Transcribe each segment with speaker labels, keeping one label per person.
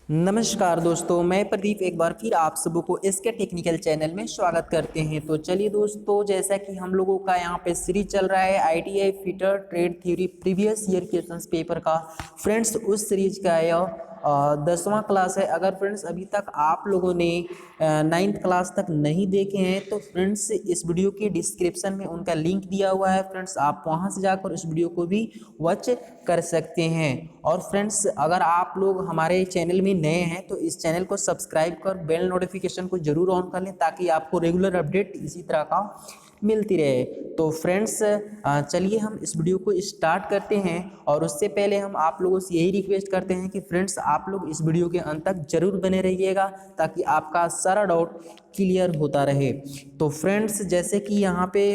Speaker 1: नमस्कार दोस्तों, मैं प्रदीप एक बार फिर आप सबों को इसके टेक्निकल चैनल में स्वागत करते हैं। तो चलिए दोस्तों, जैसा कि हम लोगों का यहाँ पे सीरीज चल रहा है ITI fitter trade theory previous year questions paper का। फ्रेंड्स, उस सीरीज का यह 10वां क्लास है। अगर फ्रेंड्स अभी तक आप लोगों ने 9th क्लास तक नहीं देखे हैं तो फ्रेंड्स इस वीडियो के डिस्क्रिप्शन में उनका लिंक दिया हुआ है। फ्रेंड्स आप वहां से जाकर इस वीडियो को भी वॉच कर सकते हैं। और फ्रेंड्स, अगर आप लोग हमारे चैनल में नए हैं तो इस चैनल को सब्सक्राइब कर बेल नोटिफिकेशन को जरूर ऑन कर लें ताकि आपको रेगुलर अपडेट इसी तरह का मिलती रहे। तो फ्रेंड्स, चलिए हम इस वीडियो को स्टार्ट करते हैं। और उससे पहले हम आप लोगों से यही रिक्वेस्ट करते हैं कि फ्रेंड्स आप लोग इस वीडियो के अंत तक जरूर बने रहिएगा ताकि आपका सारा डाउट क्लियर होता रहे। तो फ्रेंड्स, जैसे कि यहाँ पे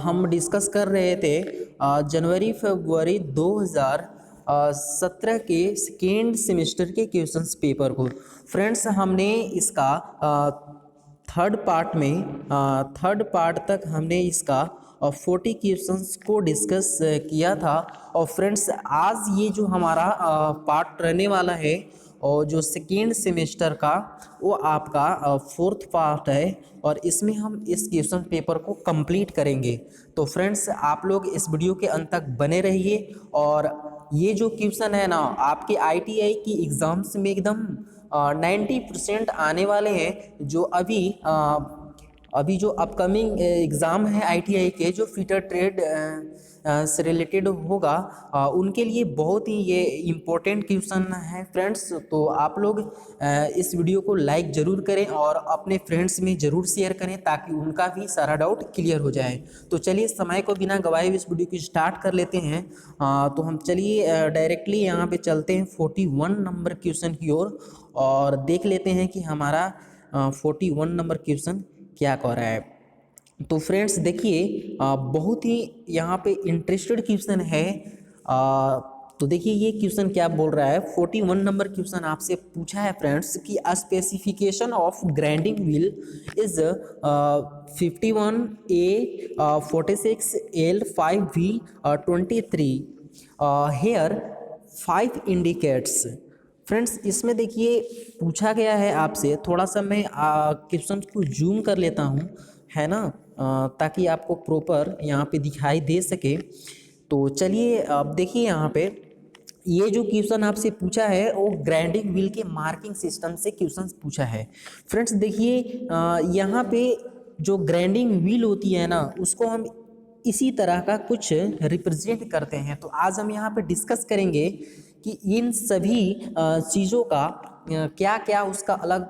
Speaker 1: हम डिस्कस कर रहे थे जनवरी फरवरी 2017 के सेकेंड सेमेस्टर के क्वेश्चंस पेपर को। फ्रेंड्स, हमने इसका थर्ड पार्ट तक हमने इसका 40 क्वेश्चंस को डिस्कस किया था। और फ्रेंड्स, आज ये जो हमारा पार्ट रहने वाला है और जो सेकेंड सेमेस्टर का वो आपका फोर्थ पार्ट है और इसमें हम इस क्वेश्चन पेपर को कंप्लीट करेंगे। तो फ्रेंड्स, आप लोग इस वीडियो के अंत तक बने रहिए। और ये जो क्वेश्चन है ना, आपके आईटीआई की एग्ज़ाम्स में एकदम 90% आने वाले हैं। जो अभी जो अपकमिंग एग्ज़ाम है आईटीआई के जो फिटर ट्रेड से रिलेटेड होगा, उनके लिए बहुत ही ये इम्पोर्टेंट क्वेश्चन है फ्रेंड्स। तो आप लोग इस वीडियो को लाइक ज़रूर करें और अपने फ्रेंड्स में ज़रूर शेयर करें ताकि उनका भी सारा डाउट क्लियर हो जाए। तो चलिए समय को बिना गवाए इस वीडियो को स्टार्ट कर लेते हैं। तो हम चलिए डायरेक्टली यहाँ पे चलते हैं 41 नंबर क्वेश्चन की ओर और देख लेते हैं कि हमारा 41 नंबर क्वेश्चन क्या कह रहा है। तो फ्रेंड्स देखिए, बहुत ही यहाँ पे इंटरेस्टेड क्वेश्चन है। तो देखिए ये क्वेश्चन क्या बोल रहा है। 41 नंबर क्वेश्चन आपसे पूछा है फ्रेंड्स कि specification of grinding wheel is 51A 46L 5V 23 here 5 indicates. Friends, इसमें देखिए पूछा गया है आपसे, थोड़ा सा मैं क्वेश्चन को जूम कर लेता हूँ, है ना, ताकि आपको प्रॉपर यहाँ पे दिखाई दे सके। तो चलिए अब देखिए यहाँ पे ये जो क्वेश्चन आपसे पूछा है वो ग्राइंडिंग व्हील के मार्किंग सिस्टम से क्वेश्चन पूछा है। फ्रेंड्स देखिए, यहाँ पे जो ग्राइंडिंग व्हील होती है ना उसको हम इसी तरह का कुछ रिप्रेजेंट करते हैं। तो आज हम यहाँ पे डिस्कस करेंगे कि इन सभी चीज़ों का क्या क्या उसका अलग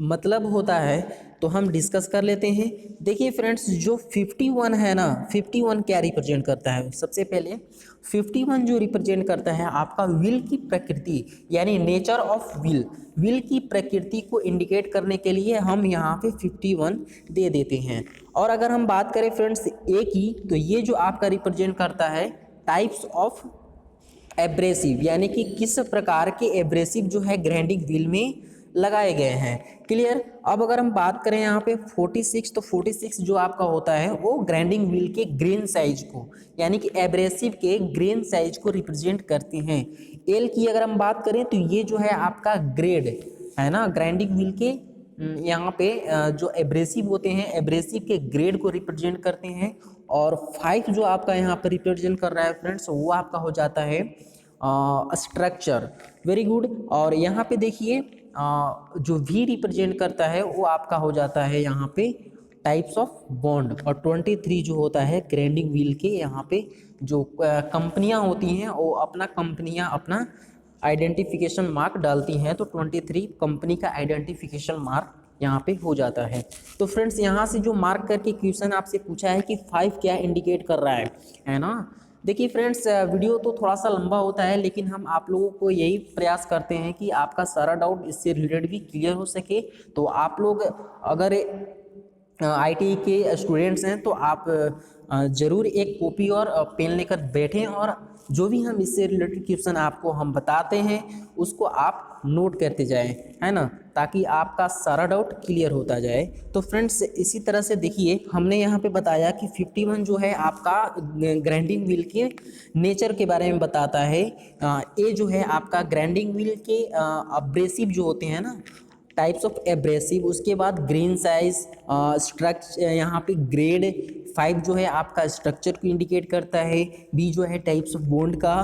Speaker 1: मतलब होता है। तो हम डिस्कस कर लेते हैं। देखिए फ्रेंड्स, जो 51 है ना, 51 क्या रिप्रेजेंट करता है। सबसे पहले 51 जो रिप्रेजेंट करता है आपका व्हील की प्रकृति, यानी नेचर ऑफ व्हील की प्रकृति को इंडिकेट करने के लिए हम यहाँ पे 51 दे देते हैं। और अगर हम बात करें फ्रेंड्स ए की, तो ये जो आपका रिप्रेजेंट करता है टाइप्स ऑफ एब्रेसिव, यानी कि किस प्रकार के एब्रेसिव जो है ग्राइंडिंग व्हील में लगाए गए हैं। क्लियर। अब अगर हम बात करें यहाँ पे 46, तो 46 जो आपका होता है वो ग्राइंडिंग व्हील के ग्रेन साइज को, यानी कि एब्रेसिव के ग्रेन साइज को रिप्रेजेंट करते हैं। एल की अगर हम बात करें तो ये जो है आपका ग्रेड है ना, ग्राइंडिंग व्हील के यहाँ पे जो एब्रेसिव होते हैं एब्रेसिव के ग्रेड को रिप्रेजेंट करते हैं। और 5 जो आपका यहाँ पर रिप्रेजेंट कर रहा है फ्रेंड्स वो आपका हो जाता है स्ट्रक्चर। Very good. और यहाँ पे देखिए जो वी रिप्रेजेंट करता है वो आपका हो जाता है यहाँ पे टाइप्स ऑफ बॉन्ड। और 23 जो होता है ग्राइंडिंग व्हील के यहाँ पे जो कंपनियाँ होती हैं वो कंपनियाँ अपना आइडेंटिफिकेशन मार्क डालती हैं। तो 23 कंपनी का आइडेंटिफिकेशन मार्क यहाँ पे हो जाता है। तो फ्रेंड्स, यहाँ से जो मार्क करके क्वेश्चन आपसे पूछा है कि 5 क्या इंडिकेट कर रहा है ना। देखिए फ्रेंड्स, वीडियो तो थोड़ा सा लंबा होता है लेकिन हम आप लोगों को यही प्रयास करते हैं कि आपका सारा डाउट इससे रिलेटेड भी क्लियर हो सके। तो आप लोग अगर आईटी के स्टूडेंट्स हैं तो आप ज़रूर एक कॉपी और पेन लेकर बैठें और जो भी हम इससे रिलेटेड क्वेश्चन आपको हम बताते हैं उसको आप नोट करते जाएं, है ना, ताकि आपका सारा डाउट क्लियर होता जाए। तो फ्रेंड्स इसी तरह से देखिए हमने यहाँ पे बताया कि 51 जो है आपका ग्राइंडिंग व्हील के नेचर के बारे में बताता है। ये जो है आपका ग्राइंडिंग व्हील के अब्रेसिव जो होते हैं ना, टाइप्स ऑफ एब्रेसिव, उसके बाद ग्रेन साइज, स्ट्रक्चर, यहाँ पे ग्रेड 5 जो है आपका स्ट्रक्चर को इंडिकेट करता है, बी जो है टाइप्स ऑफ बॉन्ड का,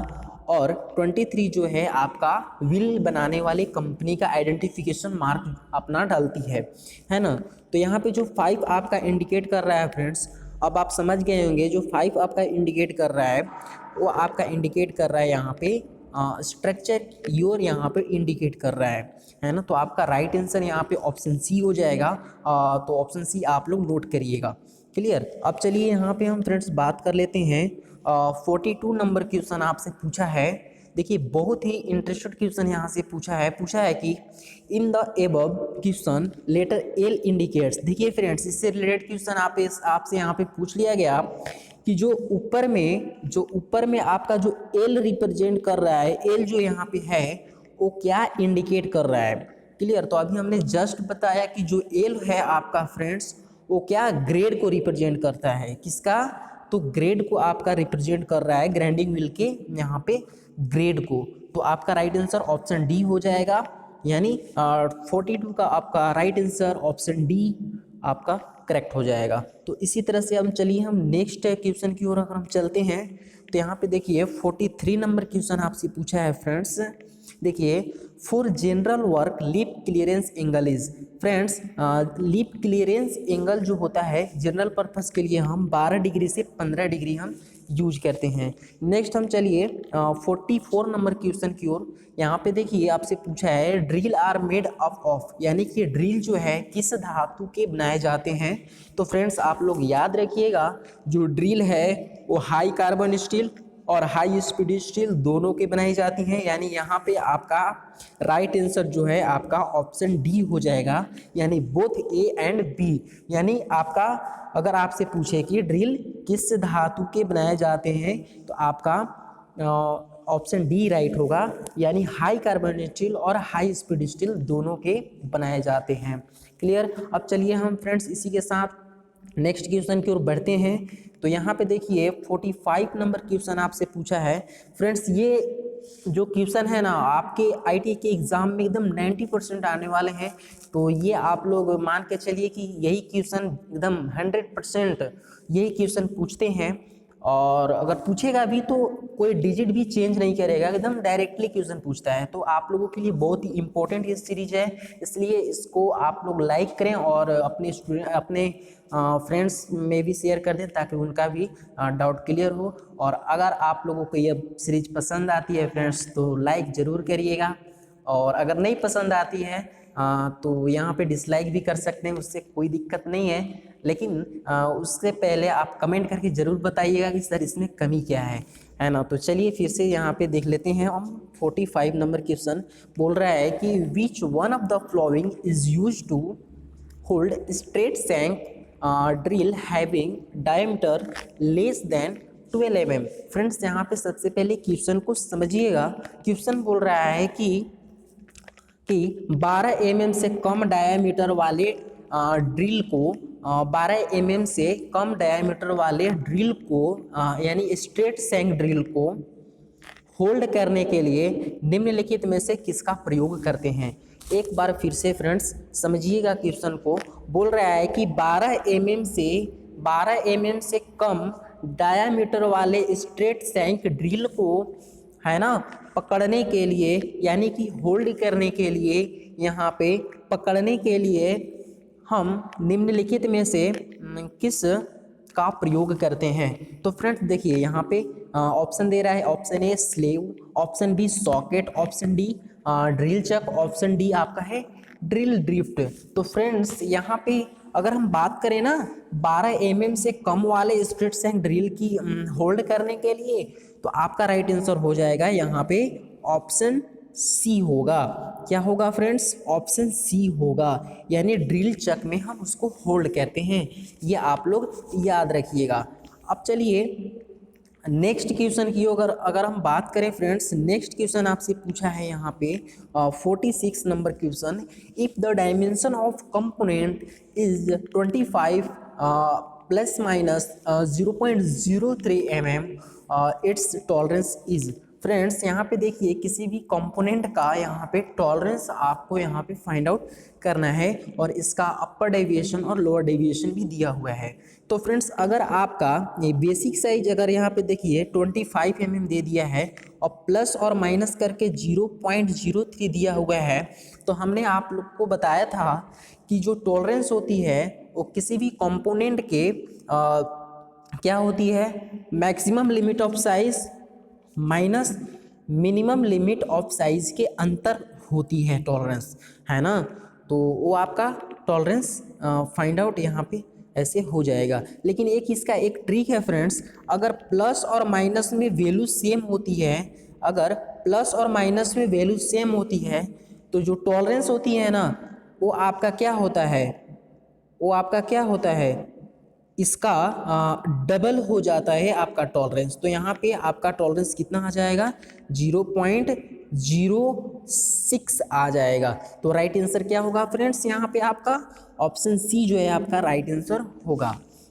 Speaker 1: और 23 जो है आपका व्हील बनाने वाले कंपनी का आइडेंटिफिकेशन मार्क अपना डालती है ना। तो यहाँ पे जो 5 आपका इंडिकेट कर रहा है फ्रेंड्स, अब आप समझ गए होंगे जो 5 आपका इंडिकेट कर रहा है वो आपका इंडिकेट कर रहा है यहाँ पे स्ट्रक्चर योर यहाँ पे इंडिकेट कर रहा है ना। तो आपका राइट आंसर यहाँ पे ऑप्शन सी हो जाएगा। तो ऑप्शन सी आप लोग नोट करिएगा। क्लियर। अब चलिए यहाँ पे हम फ्रेंड्स बात कर लेते हैं 42 नंबर क्वेश्चन आपसे पूछा है। देखिए बहुत ही इंटरेस्टेड क्वेश्चन यहाँ से पूछा है कि in the above question letter L indicates. देखिए फ्रेंड्स इससे रिलेटेड क्वेश्चन आपसे यहाँ पे पूछ लिया गया कि जो ऊपर में आपका जो एल रिप्रेजेंट कर रहा है, एल जो यहाँ पे है वो क्या इंडिकेट कर रहा है। क्लियर। तो अभी हमने जस्ट बताया कि जो एल है आपका फ्रेंड्स वो क्या ग्रेड को रिप्रेजेंट करता है। किसका? तो ग्रेड को आपका रिप्रेजेंट कर रहा है, ग्राइंडिंग व्हील के यहाँ पे ग्रेड को। तो आपका राइट आंसर ऑप्शन डी हो जाएगा, यानी 42 का आपका राइट आंसर ऑप्शन डी आपका करेक्ट हो जाएगा। तो इसी तरह से हम नेक्स्ट क्वेश्चन की ओर अगर हम चलते हैं तो यहाँ पे देखिए 43 नंबर क्वेश्चन आपसे पूछा है फ्रेंड्स। देखिए for general work lip clearance angle is. Friends lip clearance angle जो होता है जनरल पर्पस के लिए हम 12 डिग्री से 15 डिग्री हम यूज करते हैं। नेक्स्ट हम चलिए 44 नंबर क्वेश्चन की ओर। यहाँ पे देखिए आपसे पूछा है ड्रिल आर मेड ऑफ, यानी कि ड्रिल जो है किस धातु के बनाए जाते हैं। तो फ्रेंड्स आप लोग याद रखिएगा जो ड्रिल है वो हाई कार्बन स्टील और हाई स्पीड स्टील दोनों के बनाई जाती हैं, यानी यहाँ पे आपका राइट आंसर जो है आपका ऑप्शन डी हो जाएगा, यानी बोथ ए एंड बी। यानी आपका अगर आपसे पूछे कि ड्रिल किस धातु के बनाए जाते हैं तो आपका ऑप्शन डी राइट होगा, यानी हाई कार्बन स्टील और हाई स्पीड स्टील दोनों के बनाए जाते हैं। क्लियर। अब चलिए हम फ्रेंड्स इसी के साथ नेक्स्ट क्वेश्चन की ओर बढ़ते हैं। तो यहाँ पे देखिए 45 नंबर क्वेश्चन आपसे पूछा है फ्रेंड्स। ये जो क्वेश्चन है ना आपके आईटी के एग्जाम में एकदम 90% आने वाले हैं। तो ये आप लोग मान के चलिए कि यही क्वेश्चन एकदम 100% यही क्वेश्चन पूछते हैं, और अगर पूछेगा भी तो कोई डिजिट भी चेंज नहीं करेगा, एकदम डायरेक्टली क्वेश्चन पूछता है। तो आप लोगों के लिए बहुत ही इंपॉर्टेंट ये सीरीज है, इसलिए इसको आप लोग लाइक करें और अपने फ्रेंड्स में भी शेयर कर दें ताकि उनका भी डाउट क्लियर हो। और अगर आप लोगों को ये सीरीज पसंद आती है फ्रेंड्स तो लाइक ज़रूर करिएगा, और अगर नहीं पसंद आती है तो यहाँ पे डिसलाइक भी कर सकते हैं, उससे कोई दिक्कत नहीं है। लेकिन उससे पहले आप कमेंट करके ज़रूर बताइएगा कि सर इसमें कमी क्या है ना। तो चलिए फिर से यहाँ पे देख लेते हैं हम 45 नंबर क्वेश्चन। बोल रहा है कि which one of the following is use to hold straight shank drill having diameter less than 12 mm। Friends यहाँ पे सबसे पहले क्वेश्चन को समझिएगा। क्वेश्चन बोल रहा है कि 12 mm से कम डायामीटर वाले ड्रिल को 12 mm से कम डायामीटर वाले ड्रिल को यानी स्ट्रेट सैंक ड्रिल को होल्ड करने के लिए निम्नलिखित में से किसका प्रयोग करते हैं। एक बार फिर से फ्रेंड्स समझिएगा क्वेश्चन को। बोल रहा है कि 12 mm से कम डायामीटर वाले स्ट्रेट सैंक ड्रिल को, है ना, पकड़ने के लिए यानी कि होल्ड करने के लिए, यहाँ पे पकड़ने के लिए हम निम्नलिखित में से किस का प्रयोग करते हैं। तो फ्रेंड्स देखिए यहाँ पे ऑप्शन दे रहा है, option A sleeve, option B socket, option D drill chuck, option D आपका है ड्रिल ड्रिफ्ट। तो फ्रेंड्स यहाँ पे अगर हम बात करें ना 12 mm से कम वाले स्ट्रेट सैंक ड्रिल की होल्ड करने के लिए, तो आपका राइट आंसर हो जाएगा यहाँ पे ऑप्शन सी होगा। क्या होगा फ्रेंड्स? ऑप्शन सी होगा, यानी ड्रिल चक में हम उसको होल्ड कहते हैं। ये आप लोग याद रखिएगा। अब चलिए नेक्स्ट क्वेश्चन की अगर अगर हम बात करें फ्रेंड्स, नेक्स्ट क्वेश्चन आपसे पूछा है यहाँ पे 46 number question. If the dimension of component is 25 plus minus 0.03 mm, it's tolerance is. Friends यहाँ पे देखिए किसी भी कंपोनेंट का यहाँ पे टॉलरेंस आपको यहाँ पे फाइंड आउट करना है और इसका अपर डेविएशन और लोअर डेविएशन भी दिया हुआ है। तो फ्रेंड्स अगर आपका ये बेसिक साइज अगर यहाँ पे देखिए 25 mm दे दिया है और प्लस और माइनस करके 0.03 दिया हुआ है, तो हमने आप लोग को बताया था कि जो टॉलरेंस होती है वो किसी भी कंपोनेंट के क्या होती है, maximum limit of size minus minimum limit of size के अंतर होती है टॉलरेंस, है ना। तो वो आपका टॉलरेंस फाइंड आउट यहाँ पे ऐसे हो जाएगा। लेकिन एक इसका एक ट्रिक है फ्रेंड्स, अगर प्लस और माइनस में वैल्यू सेम होती है, अगर प्लस और माइनस में वैल्यू सेम होती है तो जो टॉलरेंस होती है ना वो आपका क्या होता है, वो आपका क्या होता है, इसका डबल हो जाता है आपका टॉलरेंस। तो यहाँ पे आपका टॉलरेंस कितना आ जाएगा, 0.06 आ जाएगा। तो राइट आंसर क्या होगा फ्रेंड्स, यहाँ पे आपका ऑप्शन सी जो है आपका राइट आंसर होगा।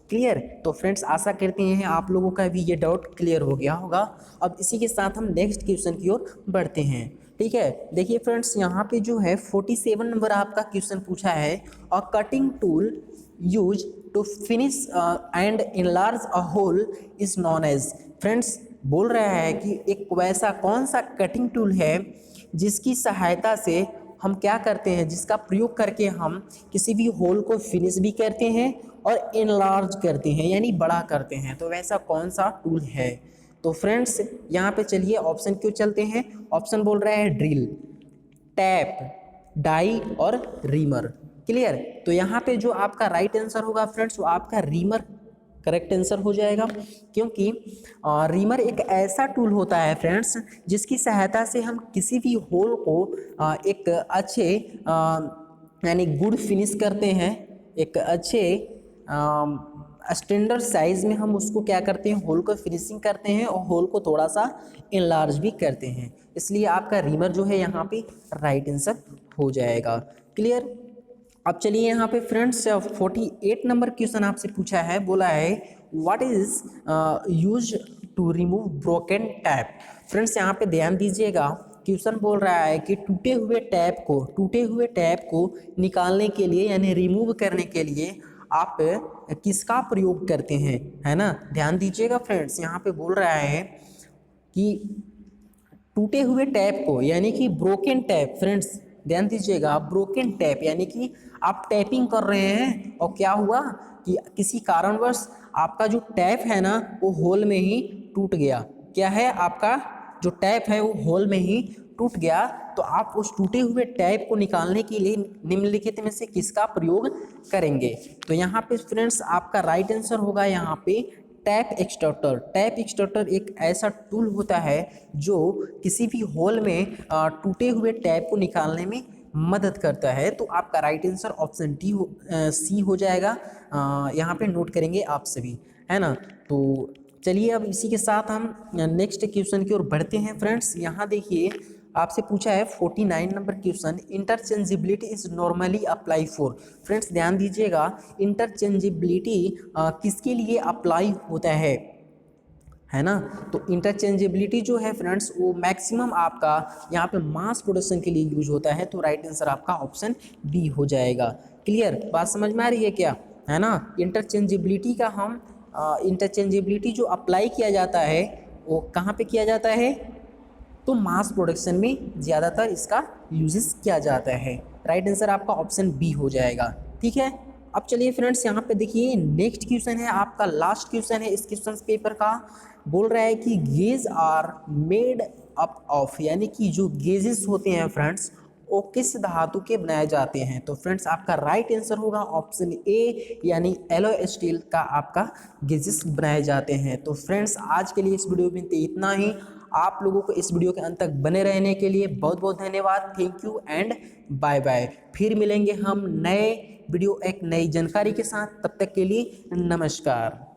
Speaker 1: क्लियर। तो फ्रेंड्स आशा करते हैं आप लोगों का भी ये डाउट क्लियर हो गया होगा। अब इसी के साथ हम नेक्स्ट क्वेश्चन की ओर बढ़ते हैं। ठीक है, देखिए फ्रेंड्स यहाँ पे जो है 47 नंबर आपका क्वेश्चन पूछा है, a cutting tool use to finish and enlarge a hole is known as. Friends बोल रहा है कि एक वैसा कौन सा कटिंग टूल है जिसकी सहायता से हम क्या करते हैं, जिसका प्रयोग करके हम किसी भी होल को फिनिश भी करते हैं और इनलार्ज करते हैं यानी बड़ा करते हैं। तो वैसा कौन सा टूल है। तो फ्रेंड्स यहाँ पे चलिए ऑप्शन क्यों चलते हैं। ऑप्शन बोल रहा है ड्रिल, टैप, डाई और रीमर। क्लियर। तो यहाँ पे जो आपका राइट आंसर होगा फ्रेंड्स वो आपका रीमर करेक्ट आंसर हो जाएगा, क्योंकि रीमर एक ऐसा टूल होता है फ्रेंड्स जिसकी सहायता से हम किसी भी होल को एक अच्छे यानी गुड फिनिश करते हैं, एक अच्छे स्टैंडर्ड साइज में हम उसको क्या करते हैं, होल को फिनिशिंग करते हैं और होल को थोड़ा सा इनलार्ज भी करते हैं। इसलिए आपका रीमर जो है यहाँ पे राइट आंसर हो जाएगा। क्लियर। अब चलिए यहाँ पे फ्रेंड्स 48 नंबर क्वेश्चन आपसे पूछा है, बोला है what is use to remove broken tap. Friends यहाँ पे ध्यान दीजिएगा, क्वेश्चन बोल रहा है कि टूटे हुए टैप को निकालने के लिए यानी रिमूव करने के लिए आप किसका प्रयोग करते हैं, है ना। ध्यान दीजिएगा फ्रेंड्स, यहाँ पे बोल रहा है कि टूटे हुए टैप को यानी कि ब्रोकन टैप। फ्रेंड्स ध्यान दीजिएगा, ब्रोकन टैप यानी कि आप टैपिंग कर रहे हैं और क्या हुआ कि किसी कारणवश आपका जो टैप है ना वो होल में ही टूट गया। क्या है, आपका जो टैप है वो होल में ही टूट गया। तो आप उस टूटे हुए टैप को निकालने के लिए निम्नलिखित में से किसका प्रयोग करेंगे। तो यहाँ पे फ्रेंड्स आपका राइट आंसर होगा यहाँ पे टैप एक्सट्रैक्टर। टैप एक्सट्रैक्टर एक ऐसा टूल होता है जो किसी भी होल में टूटे हुए टैप को निकालने में मदद करता है। तो आपका राइट आंसर ऑप्शन सी हो जाएगा। यहाँ पे नोट करेंगे आप सभी, है ना। तो चलिए अब इसी के साथ हम नेक्स्ट क्वेश्चन की ओर बढ़ते हैं। फ्रेंड्स यहाँ देखिए आपसे पूछा है 49 number question, interchangeability is normally apply for. Friends ध्यान दीजिएगा, इंटरचेंजेबिलिटी किसके लिए अप्लाई होता है ना। तो इंटरचेंजेबिलिटी जो है फ्रेंड्स वो मैक्सिमम आपका यहाँ पे मास प्रोडक्शन के लिए यूज होता है। तो राइट आंसर आपका ऑप्शन बी हो जाएगा। क्लियर, बात समझ में आ रही है क्या, है ना। इंटरचेंजेबिलिटी का हम इंटरचेंजेबिलिटी जो अप्लाई किया जाता है वो कहाँ पे किया जाता है, तो मास प्रोडक्शन में ज़्यादातर इसका यूजेस किया जाता है। राइट आंसर आपका ऑप्शन बी हो जाएगा। ठीक है। अब चलिए फ्रेंड्स यहाँ पे देखिए नेक्स्ट क्वेश्चन है आपका, लास्ट क्वेश्चन है इस क्वेश्चन पेपर का। बोल रहा है कि gauge are made up of, यानी कि जो गेजेस होते हैं फ्रेंड्स वो किस धातु के बनाए जाते हैं। तो फ्रेंड्स आपका राइट आंसर होगा ऑप्शन ए यानी एलॉय स्टील का आपका गेजेस बनाए जाते हैं। तो फ्रेंड्स आज के लिए इस वीडियो में तो इतना ही। आप लोगों को इस वीडियो के अंत तक बने रहने के लिए बहुत बहुत धन्यवाद। Thank you and bye bye. फिर मिलेंगे हम नए वीडियो एक नई जानकारी के साथ, तब तक के लिए नमस्कार।